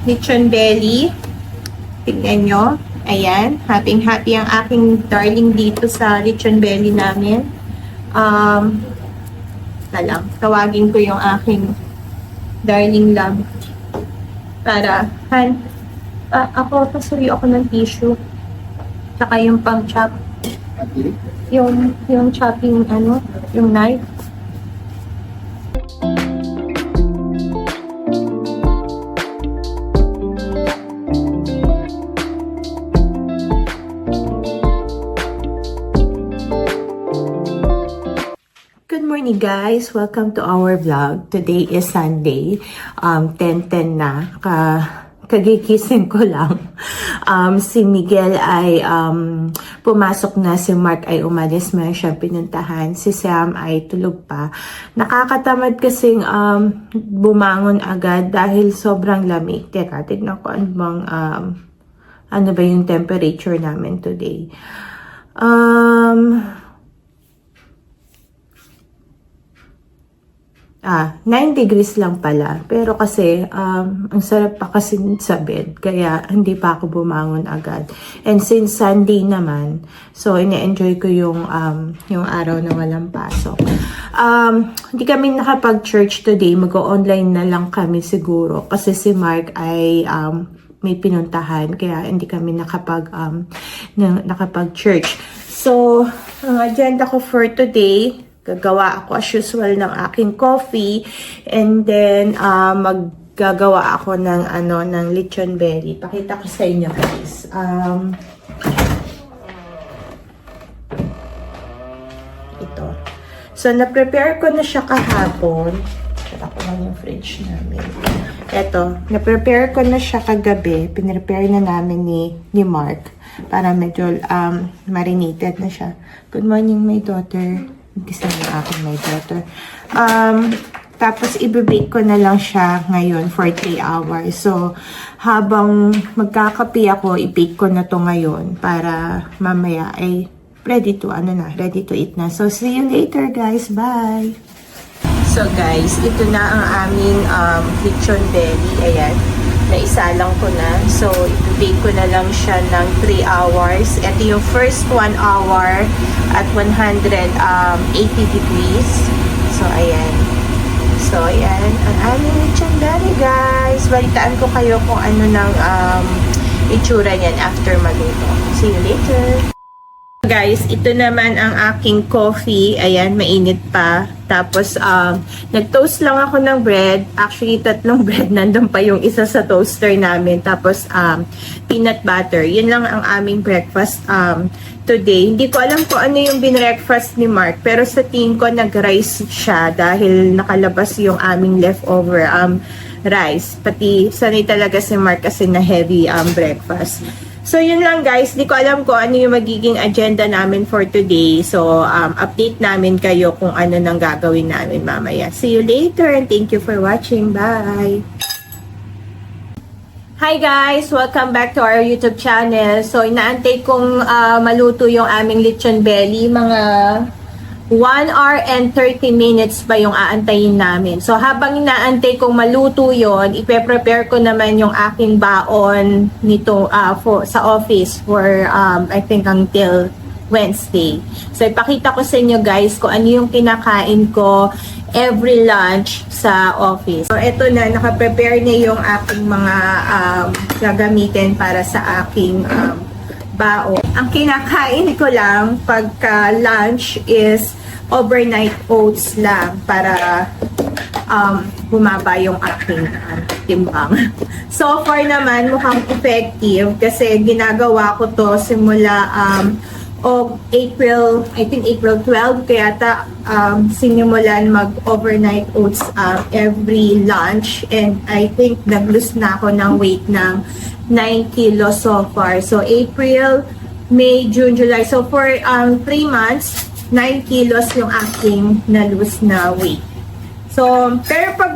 lechon belly. Tignan nyo. Ayan. Happy ang aking darling dito sa lechon belly namin. Tawagin ko yung aking darling love. Para, ako, pasuyo ako ng tissue. Saka yung pang-chop. Yung chopping, yung knife. Good morning guys! Welcome to our vlog. Today is Sunday. 10:10 na. Kagigising ko lang. Si Miguel ay pumasok na. Si Mark ay umalis. Meron siyang pinuntahan. Si Sam ay tulog pa. Nakakatamad kasing bumangon agad dahil sobrang lamig. Teka, tignan ko ano ba yung temperature namin today. 9 degrees lang pala. Pero kasi, ang sarap pa kasi sa bed. Kaya, hindi pa ako bumangon agad. And since Sunday naman, so, ine-enjoy ko yung araw na walang pasok. Hindi kami nakapag-church today. Mag-online na lang kami siguro. Kasi si Mark ay may pinuntahan. Kaya, hindi kami nakapag-church. So, ang agenda ko for today, gagawa ako as usual ng aking coffee and then maggagawa ako ng lechon belly. Pakita ko sa inyo guys. Ito. So na-prepare ko na siya kahapon. Tara ko lang yung fridge namin. Ito, na-prepare ko na siya kagabi. Pinrepare na namin ni Mark para medyo marinated na siya. Good morning my daughter. Gusto niya aking my daughter. Tapos, ibibake ko na lang siya ngayon for 3 hours. So, habang magkakape ako, i-bake ko na to ngayon para mamaya ay ready to eat na. So, see you later guys. Bye! So guys, ito na ang aming lechon belly. Ayan. Naisalang ko na. So, i-bake ko na lang siya ng 3 hours. Ito yung first 1 hour at 180 degrees. So, ayan. So, ayan. Ang aming lechon belly, guys. Balitaan ko kayo kung ano ng itsura niyan after maluto. See you later. Guys, ito naman ang aking coffee. Ayan, mainit pa. Tapos, nag-toast lang ako ng bread. Actually, 3 bread. Nandun pa yung isa sa toaster namin. Tapos, peanut butter. Yun lang ang aming breakfast today. Hindi ko alam kung ano yung binreakfast ni Mark. Pero sa tingin ko, nag-rice siya dahil nakalabas yung aming leftover rice. Pati, sanay talaga si Mark kasi na heavy breakfast. So, yun lang guys. Di ko alam kung ano yung magiging agenda namin for today. So, update namin kayo kung ano nang gagawin namin mamaya. See you later and thank you for watching. Bye! Hi guys! Welcome back to our YouTube channel. So, inaantay kong maluto yung aming lechon belly. Mga 1 hour and 30 minutes pa yung aantayin namin. So, habang inaantay kong maluto yon, ipe-prepare ko naman yung aking baon nito sa office for, I think, until Wednesday. So, ipakita ko sa inyo guys kung ano yung kinakain ko every lunch sa office. So, eto na, nakaprepare na yung aking mga gagamitin para sa aking baon. Ang kinakain ko lang pagka lunch is overnight oats lang para bumaba yung aking timbang. So far naman mukhang effective kasi ginagawa ko to simula April 12 kaya sinimulan mag-overnight oats every lunch and I think nag-lose na ako ng weight ng 9 kilos so far. So April, May, June, July. So for 3 months, 9 kilos yung aking na-lose na weight. So, pero pag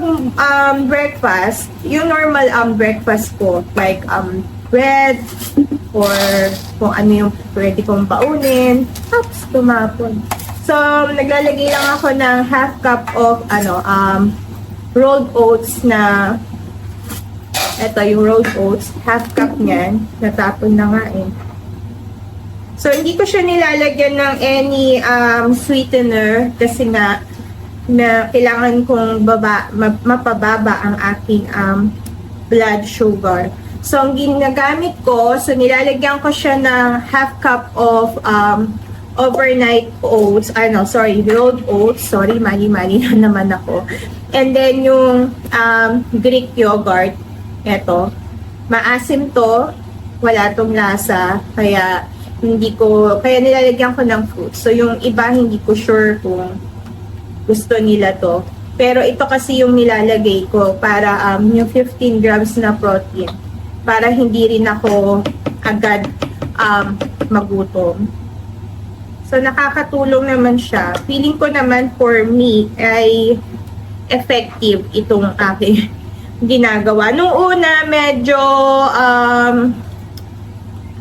breakfast, yung normal breakfast ko, like bread, or kung ano yung pwede kong baunin, tapos tumapon. So, naglalagay lang ako ng half cup of rolled oats na Ito yung rolled oats. Half cup niyan. Natapon na nga eh. So, hindi ko siya nilalagyan ng any sweetener kasi na kailangan kong mapababa ang aking blood sugar. So, ang ginagamit ko, so nilalagyan ko siya ng half cup of overnight oats, rolled oats. Sorry, mali-mali na naman ako. And then, yung Greek yogurt, eto, maasim to, wala tong lasa, kaya nilalagyan ko ng fruit. So, yung iba, hindi ko sure kung gusto nila to. Pero ito kasi yung nilalagay ko para yung 15 grams na protein. Para hindi rin ako agad magutom. So, nakakatulong naman siya. Feeling ko naman for me ay effective itong aking ginagawa. Nung una, medyo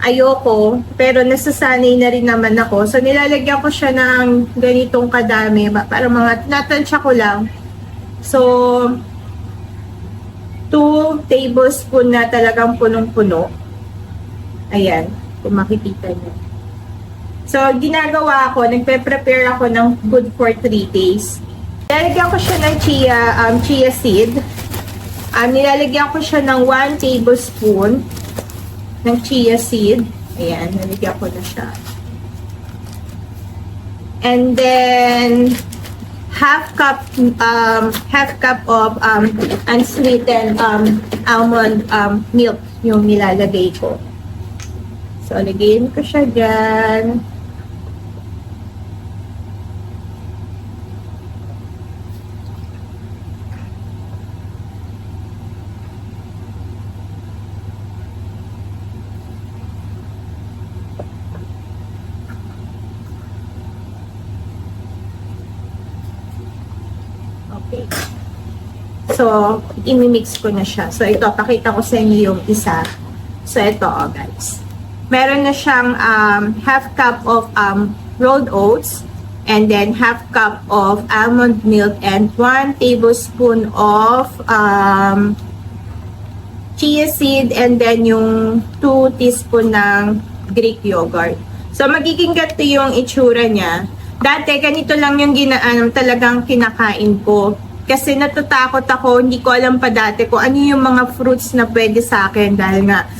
ayoko, pero nasasanay na rin naman ako. So, nilalagyan ko siya ng ganitong kadami. Para mga, natansya ko lang. So, 2 tablespoon na talagang punong-puno. Ayan, kung makikita niyo. So, ginagawa ko, nagpe-prepare ako ng good for 3 days. Nilalagyan ko siya ng chia seed. Nilalagyan ko siya ng 1 tablespoon ng chia seed. Ayan, nalagyan ko na siya. And then, half cup of unsweetened almond milk yung nilalagay ko. So, lagyan ko siya dyan. Okay. So, imimix ko na siya. So, ito, pakita ko sa inyo yung isa. So, ito, guys. Meron na siyang half cup of rolled oats and then half cup of almond milk and 1 tablespoon of chia seed and then yung 2 teaspoon ng Greek yogurt. So, magiging ganito yung itsura niya. Dati, ganito lang yung talagang kinakain ko. Kasi natatakot ako, hindi ko alam pa dati kung ano yung mga fruits na pwede sa akin dahil nga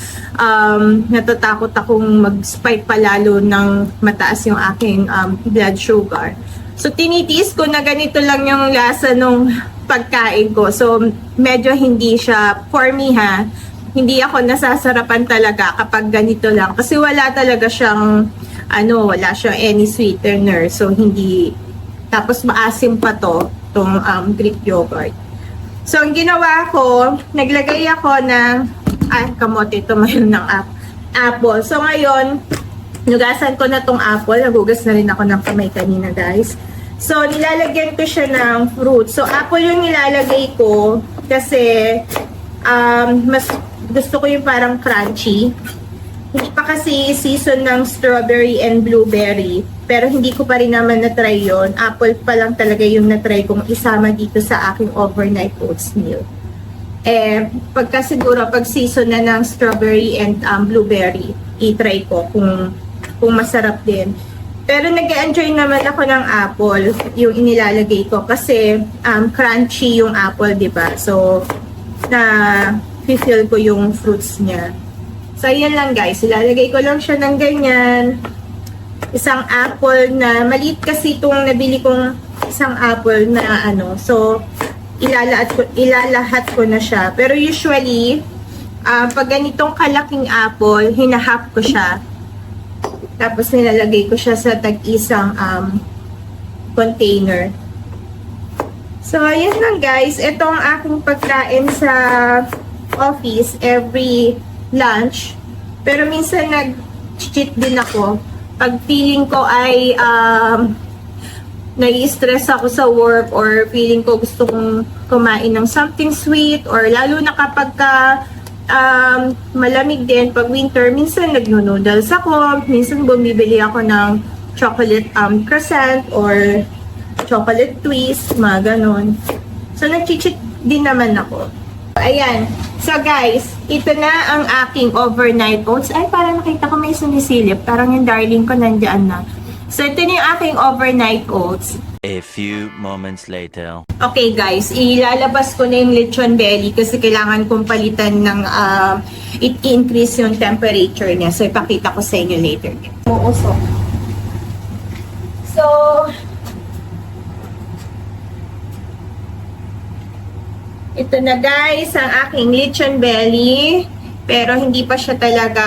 natatakot akong mag-spike pa lalo ng mataas yung aking blood sugar. So, tinitiis ko na ganito lang yung lasa nung pagkain ko. So, medyo hindi siya, for me hindi ako nasasarapan talaga kapag ganito lang. Kasi wala talaga siyang wala siyang any sweetener. So, hindi, tapos maasim pa itong Greek yogurt. So, ang ginawa ko, naglagay ako ng, kamote, ito mayroon ng apple. So, ngayon, nugasan ko na itong apple. Nagugas na rin ako ng kamay kanina, guys. So, nilalagyan ko siya ng fruit. So, apple yung nilalagay ko kasi mas gusto ko yung parang crunchy. Hindi pa kasi season ng strawberry and blueberry. Pero hindi ko pa rin naman na-try yun. Apple pa lang talaga yung na-try kong isama dito sa aking overnight oats meal. Pagka siguro, pag season na ng strawberry and blueberry, i-try ko kung masarap din. Pero nag-enjoy naman ako ng apple, yung inilalagay ko. Kasi crunchy yung apple, diba? So, na-feel ko yung fruits niya. So, ayan lang guys. Ilalagay ko lang siya ng ganyan. Isang apple na, maliit kasi itong nabili kong isang apple na So, ilalahat ko na siya. Pero usually, pag ganitong kalaking apple, hinahap ko siya. Tapos nilalagay ko siya sa tag-isang container. So, ayan lang guys. Ito ang aking pagkain sa office every lunch. Pero minsan nag-cheat din ako. Pag feeling ko ay nai-stress ako sa work or feeling ko gusto kong kumain ng something sweet or lalo na kapag malamig din pag winter, minsan nagno-noodles ako. Minsan bumibili ako ng chocolate croissant or chocolate twist, mga ganon. So, nag-cheat din naman ako. Ayan. So guys, ito na ang aking overnight oats. Ay, parang nakita ko may sumisilip. Parang yung darling ko nandiyan na. So ito na yung aking overnight oats. A few moments later. Okay guys, ilalabas ko na yung lechon belly kasi kailangan kong palitan ng it-increase yung temperature niya. So ipakita ko sa inyo later. Uusok. So, ito na guys, ang aking lechon belly. Pero hindi pa siya talaga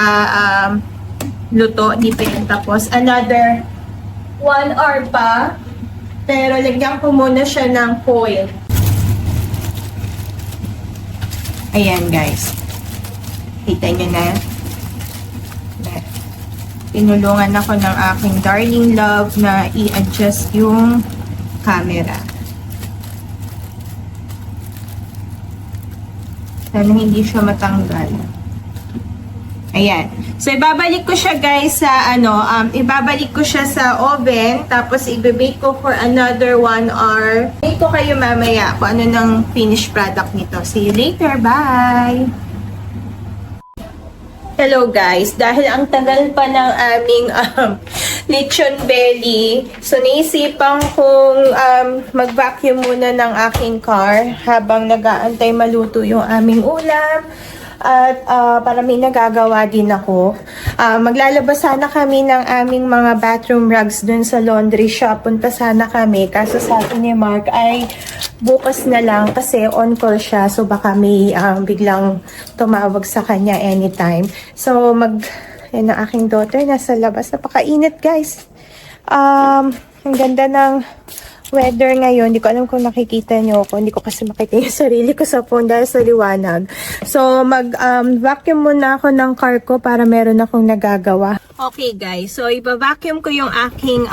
luto. Hindi pa yun tapos. Another 1 hour pa. Pero lagyan ko muna siya ng foil. Ayan guys. Kita nyo na. Tinulungan ako ng aking darling love na i-adjust yung camera. Sana hindi siya matanggal. Ayan. So, ibabalik ko siya guys sa ibabalik ko siya sa oven. Tapos, i-bake ko for another 1 hour. Bake ko kayo mamaya kung ano ng finished product nito. See you later. Bye! Hello guys. Dahil ang tagal pa ng aming lechon belly, so naisipan kong mag-vacuum muna ng aking car habang nag-aantay maluto yung aming ulam. At para may nagagawa din ako. Maglalabas sana kami ng aming mga bathroom rugs dun sa laundry shop. Punta sana kami. Kaso sa akin ni Mark ay bukas na lang kasi on call siya. So baka may biglang tumawag sa kanya anytime. So yan ang aking daughter nasa labas. Napakainit guys. Ang ganda ng weather ngayon. Hindi ko alam kung nakikita nyo ako. Hindi ko kasi makita yung sarili ko sa phone dahil sa liwanag. So, vacuum muna ako ng car ko para meron akong nagagawa. Okay guys, so iba-vacuum ko yung aking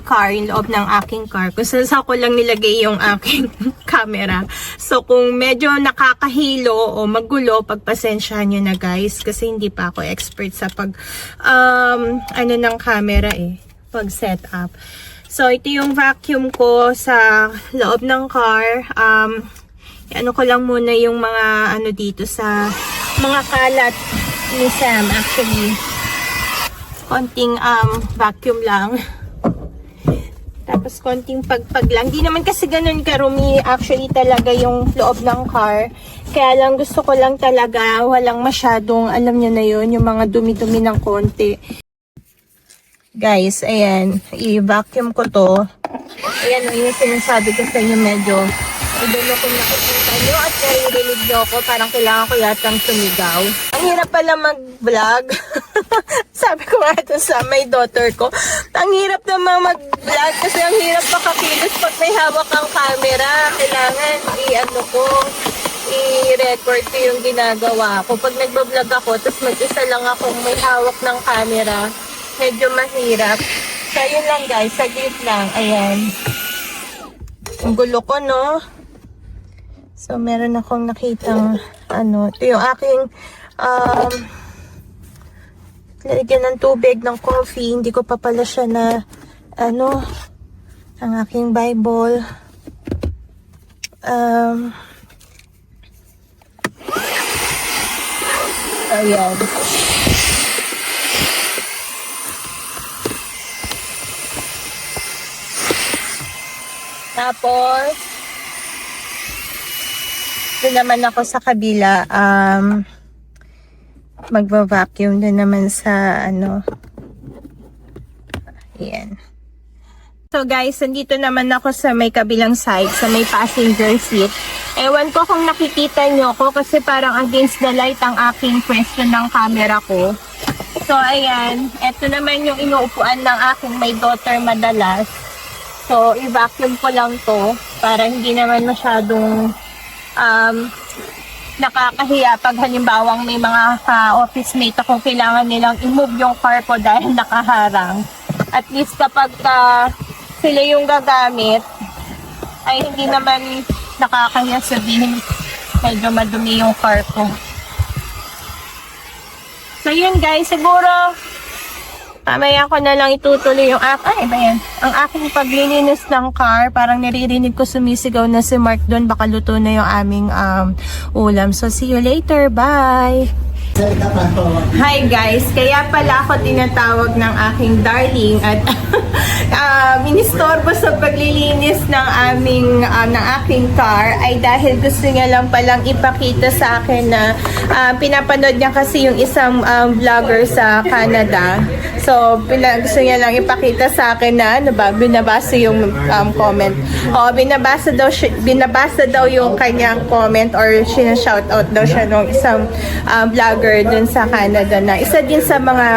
car, yung loob ng aking car. Kasi sa ko lang nilagay yung aking camera. So, kung medyo nakakahilo o magulo, pagpasensyahan nyo na guys. Kasi hindi pa ako expert sa ng camera pag setup. So, ito yung vacuum ko sa loob ng car. Ano ko lang muna yung mga dito sa mga kalat ni Sam actually. Konting vacuum lang. Tapos konting pagpag lang. Di naman kasi ganun karumi actually talaga yung loob ng car. Kaya lang gusto ko lang talaga walang masyadong, alam nyo na yun, yung mga dumi-dumi ng konti. Guys, ayan, i-vacuum ko to. Ayan, yung sinasabi ko sa inyo medyo idolo kung nakikita nyo at naririnig nyo ako, parang kailangan ko yatang sumigaw. Ang hirap pala mag-vlog. Sabi ko nga ito sa my daughter ko, ang hirap naman mag-vlog kasi ang hirap makakilos pag may hawak ang camera. Kailangan i-record ko yung ginagawa ko. Pag nagbablog ako, tapos mag-isa lang akong may hawak ng camera, medyo mahirap. So, yun lang guys. Saglit lang. Ayan. Ang gulo ko, no? So, meron akong nakitang, ito yung aking, lalagyan ng tubig, ng coffee. Hindi ko pa pala siya na, ang aking Bible. Ayan. Tapos, doon naman ako sa kabila, magva-vacuum din naman sa, ayan. So guys, nandito naman ako sa may kabilang side, sa may passenger seat. Ewan ko kung nakikita nyo ko kasi parang against the light ang aking pwesto ng camera ko. So ayan, eto naman yung inuupuan ng aking my daughter madalas. So, i-vacuum ko lang to para hindi naman masyadong nakakahiya pag halimbawang may mga office mate akong kailangan nilang i-move yung car ko dahil nakaharang. At least kapag sila yung gagamit, ay hindi naman nakakahiya sabihin medyo madumi yung car ko. So, yun guys, siguro Mamaya ko na lang itutuloy yung ang aking paglilinis ng car. Parang naririnig ko sumisigaw na si Mark doon. Baka luto na yung aming ulam. So, see you later. Bye! Hi guys! Kaya pala ako tinatawag ng aking darling at inistorbo sa paglilinis ng aking car ay dahil gusto niya lang palang ipakita sa akin na pinapanood niya kasi yung isang vlogger sa Canada. So, gusto niya lang ipakita sa akin na binabasa yung comment. Binabasa daw yung kanyang comment or sinashoutout daw siya ng isang vlogger dun sa Canada na isa din sa mga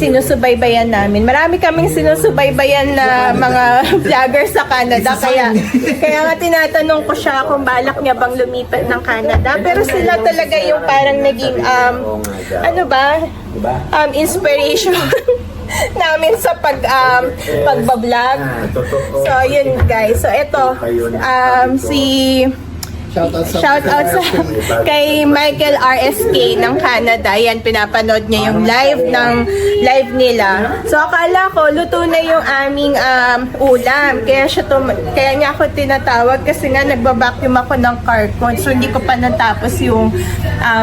sinusubaybayan namin. Marami kaming sinusubaybayan na mga vlogger sa Canada. Kaya nga tinatanong ko siya kung balak niya bang lumipat ng Canada. Pero sila talaga yung parang naging inspiration namin sa pagbablog. So, yun guys. So, ito, shout out kay Michael RSK ng Canada. Yan, pinapanood niya yung live nila. So, akala ko, luto na yung aming ulam. Kaya niya ako tinatawag kasi nga nagbabacuum ako ng car ko. So, hindi ko pa natapos yung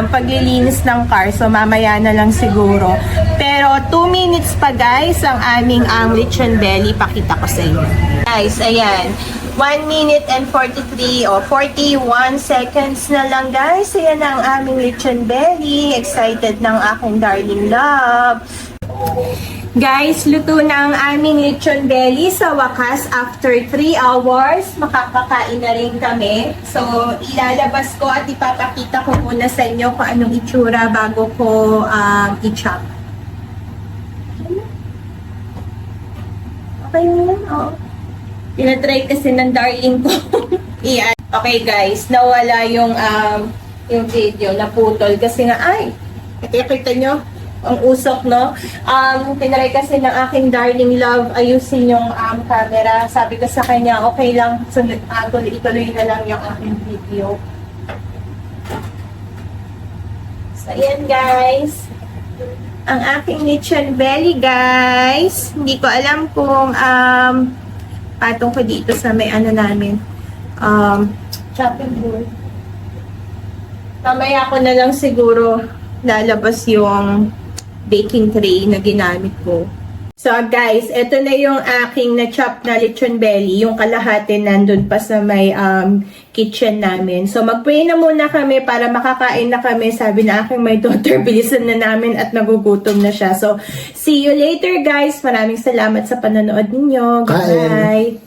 paglilinis ng car. So, mamaya na lang siguro. Pero, 2 minutes pa guys, ang aming lechon belly. Pakita ko sa inyo. Guys, ayan. 1 minute and 43 o 41 seconds na lang guys. Ayan ang aming lechon belly. Excited ng aking darling love. Guys, luto na ang aming lechon belly. Sa wakas, after 3 hours, makakakain na rin kami. So, ilalabas ko at ipapakita ko muna sa inyo kung anong itsura bago ko i-chop. Okay na yan? Oo. Tinatry kasi ng darling ko. Iyan. Okay guys, nawala yung video, naputol kasi nga, kita nyo, ang usok, no? Tinry kasi ng aking darling love, ayusin yung camera. Sabi ko sa kanya, okay lang, ituloy na lang yung aking video. So, ayan guys. Ang aking lechon belly, guys. Hindi ko alam kung patong ko dito sa may namin chopping board. Mamaya ko na lang siguro lalabas yung baking tray na ginamit ko. So guys, ito na yung aking na-chop na lechon belly. Yung kalahati nandun pa sa may kitchen namin. So mag-pray na muna kami para makakain na kami. Sabi na aking my daughter, bilisan na namin at nagugutom na siya. So see you later guys. Maraming salamat sa panonood ninyo. Bye!